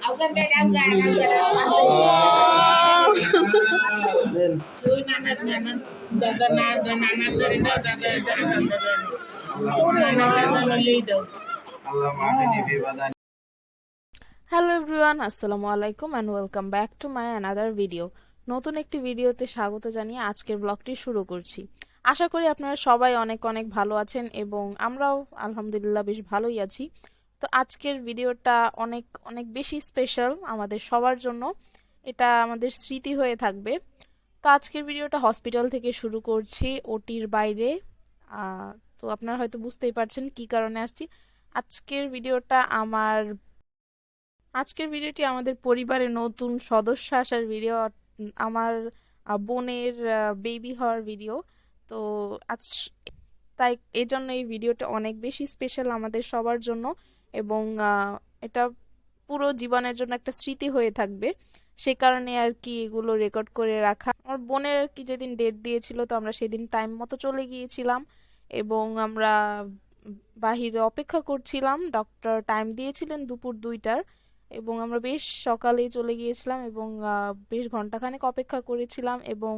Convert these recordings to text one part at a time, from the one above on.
Hello everyone, আসসালামু আলাইকুম and welcome back to my another video. নতুন একটি ভিডিওতে স্বাগত জানিয়ে আজকের ব্লগটি শুরু করছি। আশা করি আপনারা সবাই অনেক অনেক ভালো আছেন এবং আমরাও আলহামদুলিল্লাহ বেশ ভালোই আছি। তো আজকের ভিডিওটা অনেক অনেক বেশি স্পেশাল আমাদের সবার জন্য। এটা আমাদের স্মৃতি হয়ে থাকবে। তো আজকের ভিডিওটা হসপিটাল থেকে শুরু করছি, ওটির বাইরে। তো আপনারা হয়তো বুঝতেই পারছেন কি কারণে আসছি। আজকের ভিডিওটি আমাদের পরিবারের নতুন সদস্য আসার ভিডিও। আমার বোনের বেবি হওয়ার ভিডিও। তো আজ তাই এজন্য এই ভিডিওটা অনেক বেশি স্পেশাল আমাদের সবার জন্য এবং এটা পুরো জীবনের জন্য একটা স্মৃতি হয়ে থাকবে। সে কারণে আর কি এগুলো রেকর্ড করে রাখা। আমার বোনের আর কি যেদিন ডেট দিয়েছিল, তো আমরা সেদিন টাইম মতো চলে গিয়েছিলাম এবং আমরা বাহিরে অপেক্ষা করছিলাম। ডক্টর টাইম দিয়েছিলেন দুপুর 2টার এবং আমরা বেশ সকালেই চলে গিয়েছিলাম এবং বেশ ঘন্টাখানেক অপেক্ষা করেছিলাম এবং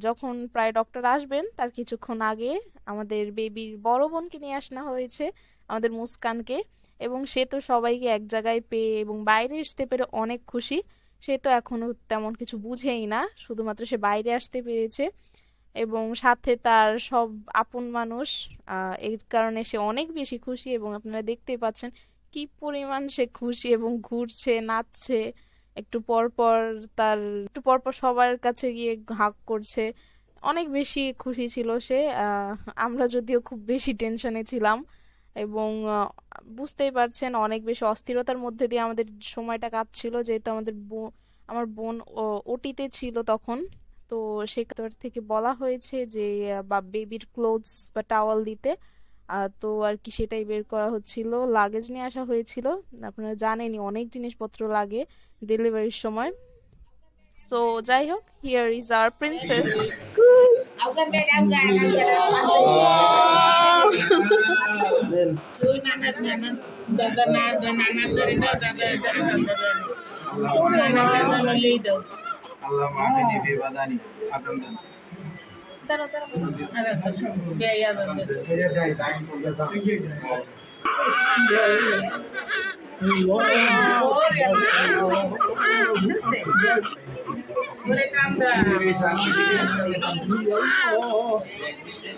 যখন প্রায় ডক্টর আসবেন তার কিছুক্ষণ আগে আমাদের বেবির বড় বোনকে নিয়ে আসা হয়েছে, আমাদের মুস্কানকে। এবং সে তো সবাইকে এক জায়গায় পেয়ে এবং বাইরে আসতে পেরে অনেক খুশি। সে তো এখনো তেমন কিছু বুঝেই না, শুধুমাত্র সে বাইরে আসতে পেরেছে এবং সাথে তার সব আপন মানুষ। এর কারণে সে অনেক বেশি খুশি এবং আপনারা দেখতেই পাচ্ছেন কি পরিমাণ সে খুশি এবং ঘুরছে, নাচছে। একটু পর পর সবার কাছে গিয়ে হাগ করছে। অনেক বেশি খুশি ছিল সে। আমরা যদিও খুব বেশি টেনশনে ছিলাম এবং বুঝতেই পারছেন অনেক বেশি অস্থিরতার মধ্যে দিয়ে আমাদের সময়টা কাটছিল, যেহেতু আমার বোন ওটিতে ছিল তখন। তো সেখান থেকে বলা হয়েছে যে বা বেবির ক্লোথস বা টাওয়াল দিতে। তো আর কি সেটাই বের করা হচ্ছিল, লাগেজ নিয়ে আসা হয়েছিল। আপনারা জানেনই অনেক জিনিসপত্র লাগে ডেলিভারির সময়। সো যাই হোক, হিয়ার ইজ আওয়ার প্রিন্সেস। আল্লাহ মাফিনি ফি বাদানি আজান দেন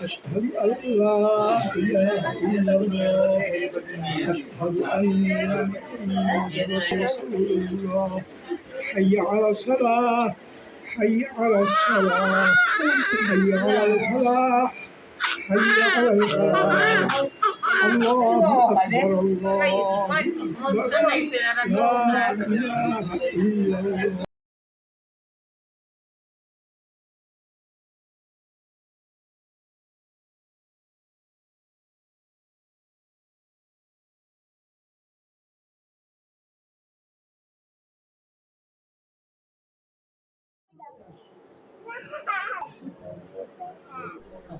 أشهد أن لا إله إلا الله أشهد أن محمدا رسول الله حي على الصلاة حي على الصلاة حي على الفلاح حي على الفلاح الله أكبر الله لا إله إلا الله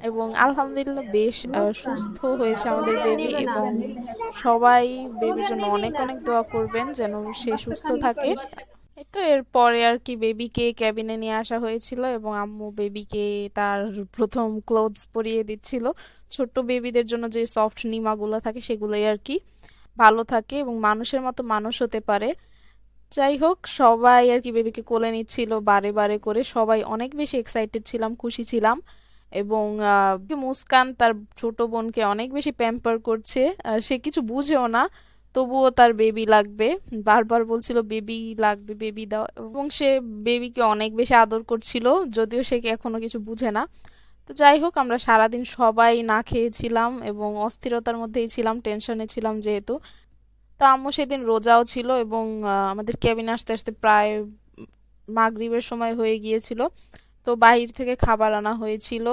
এবং আলহামদুলিল্লাহ বেশ সুস্থ হয়েছে আমাদের বেবি এবং সবাই বেবির জন্য অনেক অনেক দোয়া করবেন যেন সে সুস্থ থাকে। এই তো এরপরে আর কি বেবিকে ক্যাবিনে নিয়ে আসা হয়েছিল এবং আম্মু বেবিকে তার প্রথম ক্লোথস পরিয়ে দিচ্ছিল। ছোট্ট বেবিদের জন্য যে সফট নিমাগুলো থাকে সেগুলোই আর কি ভালো থাকে এবং মানুষের মতো মানুষ হতে পারে। যাই হোক, সবাই আর কি বেবিকে কোলে নিচ্ছিল বারে বারে করে, সবাই অনেক বেশি এক্সাইটেড ছিলাম, খুশি ছিলাম। এবং মুস্কান তার ছোট বোনকে অনেক বেশি প্যাম্পার করছে। সে কিছু বুঝেও না, তবুও তার বেবি লাগবে, বারবার বলছিল বেবি লাগবে, বেবি দাও। এবং সে বেবিকে অনেক বেশি আদর করছিল, যদিও সে এখনো কিছু বুঝে না। তো যাই হোক, আমরা সারাদিন সবাই না খেয়েছিলাম এবং অস্থিরতার মধ্যেই ছিলাম, টেনশনে ছিলাম যেহেতু। তো আম্মু সেদিন রোজাও ছিল এবং আমাদের কেবিন আসতে আসতে প্রায় মাগরিবের সময় হয়ে গিয়েছিল। তো বাইরে থেকে খাবার আনা হয়েছিল,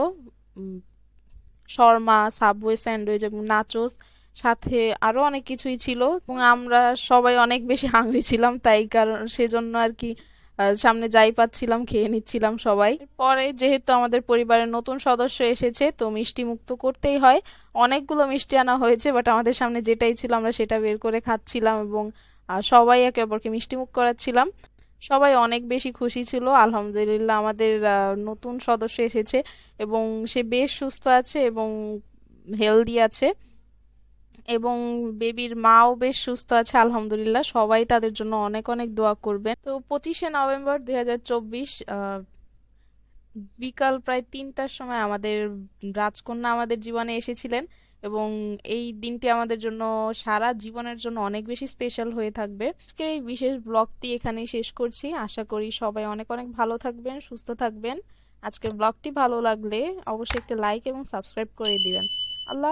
শর্মা, সাবওয়ে স্যান্ডউইচ এবং নাচোস, সাথে আরো অনেক কিছুই ছিল এবং আমরা সবাই অনেক বেশি হাংরি ছিলাম, তাই কারণ সেজন্য আর কি সামনে যাই পাচ্ছিলাম খেয়ে নিচ্ছিলাম সবাই। পরে যেহেতু আমাদের পরিবারের নতুন সদস্য এসেছে, তো মিষ্টি মুক্ত করতেই হয়। অনেকগুলো মিষ্টি আনা হয়েছে, বাট আমাদের সামনে যেটাই ছিল আমরা সেটা বের করে খাচ্ছিলাম এবং সবাই একে অপরকে মিষ্টিমুখ করাচ্ছিলাম। সবাই অনেক বেশি খুশি ছিল। আলহামদুলিল্লাহ আমাদের নতুন সদস্য এসেছে এবং সে বেশ সুস্থ আছে এবং হেলদি আছে, এবং বেবির মাও বেশ সুস্থ আছে আলহামদুলিল্লাহ। সবাই তাদের জন্য অনেক অনেক দোয়া করবেন। তো 25শে নভেম্বর 2024 বিকাল প্রায় 3টার সময় আমাদের রাজকন্যা আমাদের জীবনে এসেছিলেন, এবং এই দিনটি আমাদের জন্য সারা জীবনের জন্য অনেক বেশি স্পেশাল হয়ে থাকবে। আজকের এই বিশেষ ব্লগটি এখানেই শেষ করছি। আশা করি সবাই অনেক অনেক ভালো থাকবেন, সুস্থ থাকবেন। আজকের ব্লগটি ভালো লাগলে অবশ্যই একটা লাইক এবং সাবস্ক্রাইব করে দিবেন। আল্লাহ